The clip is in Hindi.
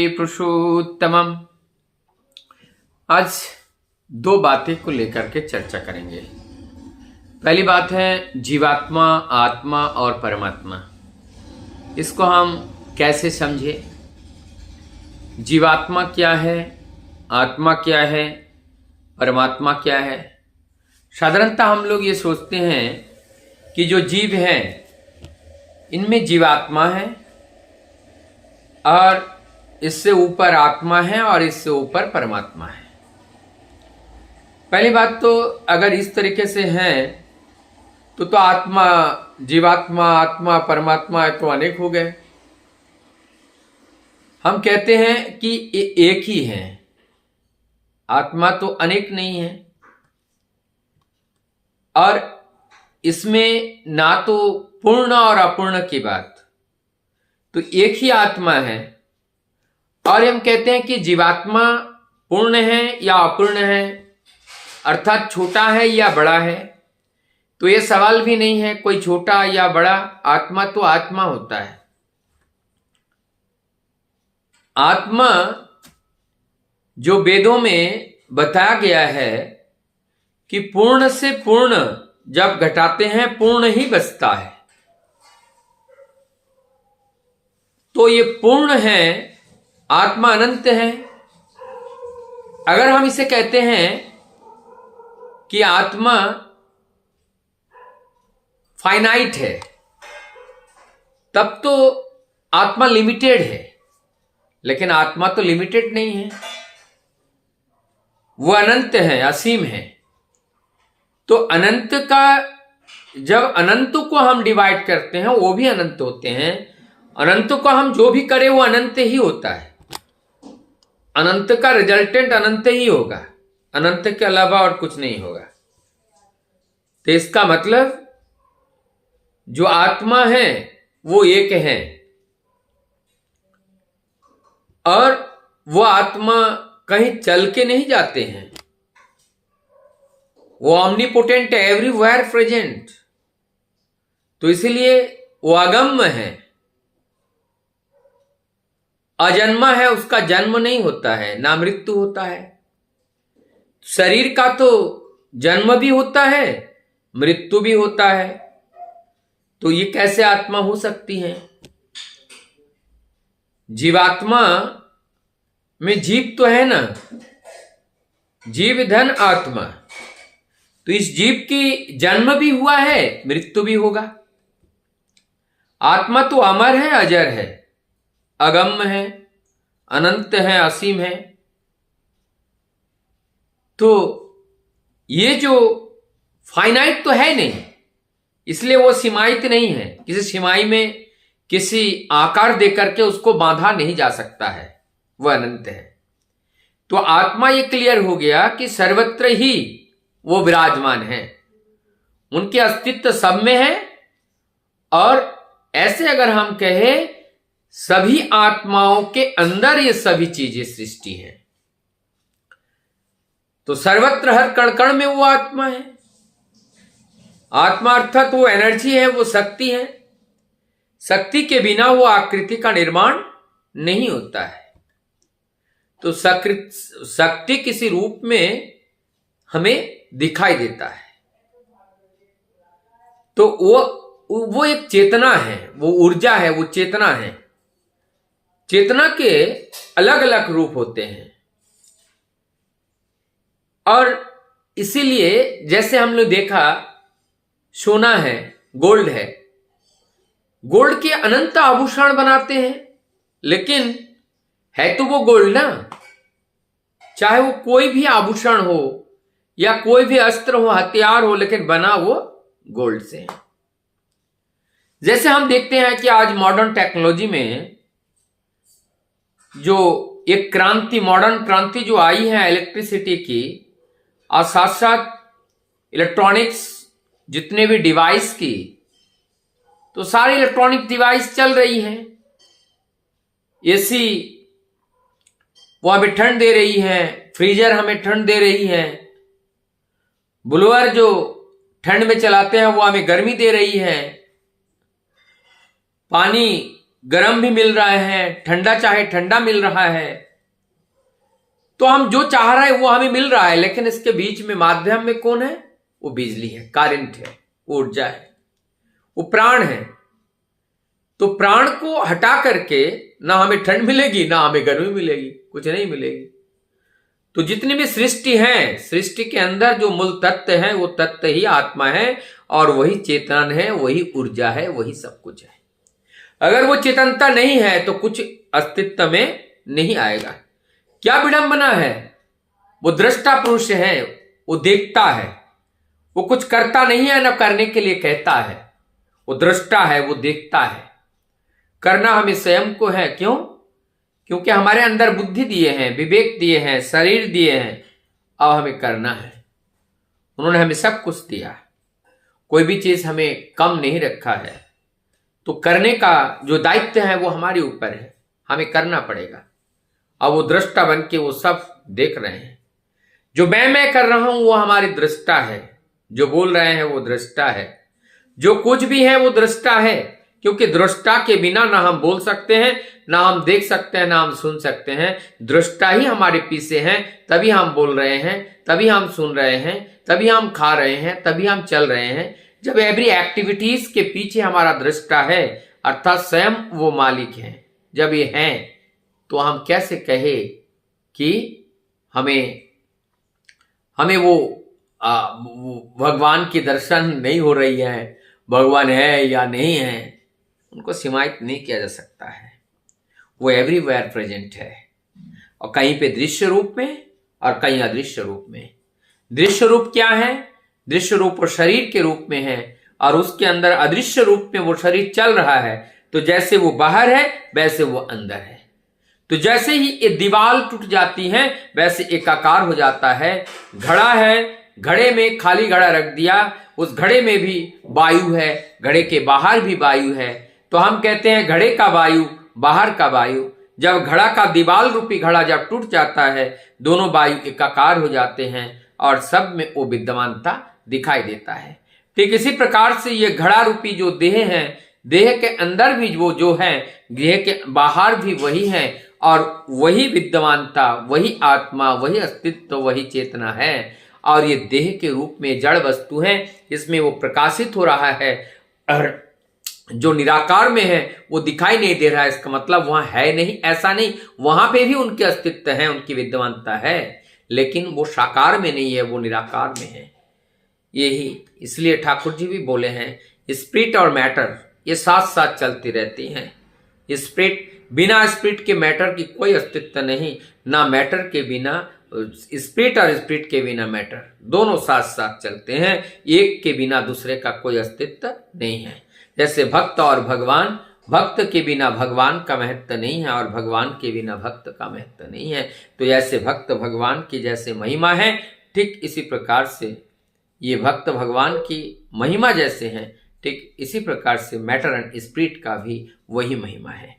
पुरुषोत्तमम। आज दो बातें को लेकर के चर्चा करेंगे। पहली बात है जीवात्मा, आत्मा और परमात्मा। इसको हम कैसे समझे? जीवात्मा क्या है, आत्मा क्या है, परमात्मा क्या है? साधारणतः हम लोग ये सोचते हैं कि जो जीव हैं इनमें जीवात्मा है और इससे ऊपर आत्मा है और इससे ऊपर परमात्मा है। पहली बात तो अगर इस तरीके से है तो आत्मा, जीवात्मा, आत्मा, परमात्मा तो अनेक हो गए। हम कहते हैं कि ये एक ही है, आत्मा तो अनेक नहीं है। और इसमें ना तो पूर्ण और अपूर्ण की बात, तो एक ही आत्मा है। और हम कहते हैं कि जीवात्मा पूर्ण है या अपूर्ण है, अर्थात छोटा है या बड़ा है। तो ये सवाल भी नहीं है कोई छोटा या बड़ा, आत्मा तो आत्मा होता है। आत्मा जो वेदों में बताया गया है कि पूर्ण से पूर्ण जब घटाते हैं पूर्ण ही बचता है, तो ये पूर्ण है, आत्मा अनंत है। अगर हम इसे कहते हैं कि आत्मा फाइनाइट है, तब तो आत्मा लिमिटेड है, लेकिन आत्मा तो लिमिटेड नहीं है, वो अनंत है, असीम है। तो अनंत का जब अनंत को हम डिवाइड करते हैं वो भी अनंत होते हैं। अनंत को हम जो भी करें वो अनंत ही होता है। अनंत का रिजल्टेंट अनंत ही होगा, अनंत के अलावा और कुछ नहीं होगा। तो इसका मतलब जो आत्मा है वो एक है और वो आत्मा कहीं चल के नहीं जाते हैं, वो ऑमनीपोटेंट है, एवरीवेयर प्रेजेंट। तो इसलिए वो अगम्य है, अजन्मा है, उसका जन्म नहीं होता है, ना मृत्यु होता है। शरीर का तो जन्म भी होता है, मृत्यु भी होता है, तो ये कैसे आत्मा हो सकती है? जीवात्मा में जीव तो है ना, जीव धन आत्मा। तो इस जीव की जन्म भी हुआ है, मृत्यु भी होगा। आत्मा तो अमर है, अजर है, अगम्य है, अनंत है, असीम है। तो ये जो फाइनाइट तो है नहीं, इसलिए वो सीमायित नहीं है। किसी सीमाई में किसी आकार देकर के उसको बांधा नहीं जा सकता है, वह अनंत है। तो आत्मा ये क्लियर हो गया कि सर्वत्र ही वो विराजमान है, उनके अस्तित्व सब में है। और ऐसे अगर हम कहें सभी आत्माओं के अंदर ये सभी चीजें सृष्टि है, तो सर्वत्र हर कण कण में वो आत्मा है। आत्मा अर्थात वो एनर्जी है, वो शक्ति है। शक्ति के बिना वो आकृति का निर्माण नहीं होता है। तो शक्ति किसी रूप में हमें दिखाई देता है, तो वो एक चेतना है, वो ऊर्जा है, वो चेतना है। चेतना के अलग अलग रूप होते हैं और इसीलिए जैसे हमने देखा सोना है, गोल्ड है, गोल्ड के अनंत आभूषण बनाते हैं, लेकिन है तो वो गोल्ड ना। चाहे वो कोई भी आभूषण हो या कोई भी अस्त्र हो, हथियार हो, लेकिन बना वो गोल्ड से है। जैसे हम देखते हैं कि आज मॉडर्न टेक्नोलॉजी में जो एक क्रांति, मॉडर्न क्रांति जो आई है इलेक्ट्रिसिटी की, और साथ साथ इलेक्ट्रॉनिक्स जितने भी डिवाइस की, तो सारी इलेक्ट्रॉनिक डिवाइस चल रही हैं। एसी वो हमें ठंड दे रही है, फ्रीजर हमें ठंड दे रही है, ब्लोअर जो ठंड में चलाते हैं वो हमें गर्मी दे रही है, पानी गर्म भी मिल रहा है, ठंडा चाहे ठंडा मिल रहा है, तो हम जो चाह रहे हैं वो हमें मिल रहा है, लेकिन इसके बीच में माध्यम में कौन है? वो बिजली है, करंट है, ऊर्जा है, वो प्राण है। तो प्राण को हटा करके ना हमें ठंड मिलेगी, ना हमें गर्मी मिलेगी, कुछ नहीं मिलेगी। तो जितनी भी सृष्टि है, सृष्टि के अंदर जो मूल तत्व है वो तत्व ही आत्मा है, और वही चेतन है, वही ऊर्जा है, वही सब कुछ है। अगर वो चेतनता नहीं है तो कुछ अस्तित्व में नहीं आएगा। क्या विडंबना है? वो दृष्टा पुरुष है, वो देखता है, वो कुछ करता नहीं है, न करने के लिए कहता है। वो दृष्टा है, वो देखता है। करना हमें स्वयं को है। क्यों? क्योंकि हमारे अंदर बुद्धि दिए हैं, विवेक दिए हैं, शरीर दिए हैं, अब हमें करना है। उन्होंने हमें सब कुछ दिया, कोई भी चीज हमें कम नहीं रखा है। तो करने का जो दायित्व है वो हमारे ऊपर है, हमें करना पड़ेगा। अब वो दृष्टा बन के वो सब देख रहे हैं। जो मैं कर रहा हूं वो हमारी दृष्टा है, जो बोल रहे हैं वो दृष्टा है, जो कुछ भी है वो दृष्टा है। क्योंकि दृष्टा के बिना ना हम बोल सकते हैं, ना हम देख सकते हैं, ना हम सुन सकते हैं। दृष्टा ही हमारे पीछे हैं, तभी हम बोल रहे हैं, तभी हम सुन रहे हैं, तभी हम खा रहे हैं, तभी हम चल रहे हैं। जब एवरी एक्टिविटीज के पीछे हमारा दृष्टा है, अर्थात स्वयं वो मालिक है, जब ये हैं, तो हम कैसे कहे कि हमें वो भगवान की दर्शन नहीं हो रही है, भगवान है या नहीं है, उनको सीमायित नहीं किया जा सकता है। वो एवरीवेयर प्रेजेंट है, और कहीं पे दृश्य रूप में और कहीं अदृश्य रूप में। दृश्य रूप क्या है? दृश्य रूप वो शरीर के रूप में है, और उसके अंदर अदृश्य रूप में वो शरीर चल रहा है। तो जैसे वो बाहर है वैसे वो अंदर है। तो जैसे ही ये दीवार टूट जाती है वैसे एकाकार हो जाता है। घड़ा है, घड़े में खाली घड़ा रख दिया, उस घड़े में भी वायु है, घड़े के बाहर भी वायु है। तो हम कहते हैं घड़े का वायु, बाहर का वायु। जब घड़ा का दीवार रूपी घड़ा जब टूट जाता है, दोनों वायु एकाकार हो जाते हैं और सब में वो विद्यमानता दिखाई देता है। ठीक इसी प्रकार से ये घड़ा रूपी जो देह है, देह के अंदर भी वो जो है, देह के बाहर भी वही है, और वही विद्यमानता, वही आत्मा, वही अस्तित्व, वही चेतना है। और ये देह के रूप में जड़ वस्तु है, इसमें वो प्रकाशित हो रहा है, और जो निराकार में है वो दिखाई नहीं दे रहा है। इसका मतलब वहां है नहीं, ऐसा नहीं, वहां पे भी उनके अस्तित्व है, उनकी विद्यमानता है, लेकिन वो साकार में नहीं है, वो निराकार में है। यही इसलिए ठाकुर जी भी बोले हैं, स्पिरिट और मैटर ये साथ साथ चलती रहती हैं। स्पिरिट, बिना स्पिरिट के मैटर की कोई अस्तित्व नहीं, ना मैटर के बिना स्पिरिट और स्पिरिट के बिना मैटर, दोनों साथ साथ चलते हैं। एक के बिना दूसरे का कोई अस्तित्व नहीं है। जैसे भक्त और भगवान, भक्त के बिना भगवान का महत्व नहीं है, और भगवान के बिना भक्त का महत्व नहीं है। तो जैसे भक्त भगवान की जैसे महिमा है, ठीक इसी प्रकार से ये भक्त भगवान की महिमा जैसे हैं, ठीक इसी प्रकार से मैटर एंड स्पिरिट का भी वही महिमा है।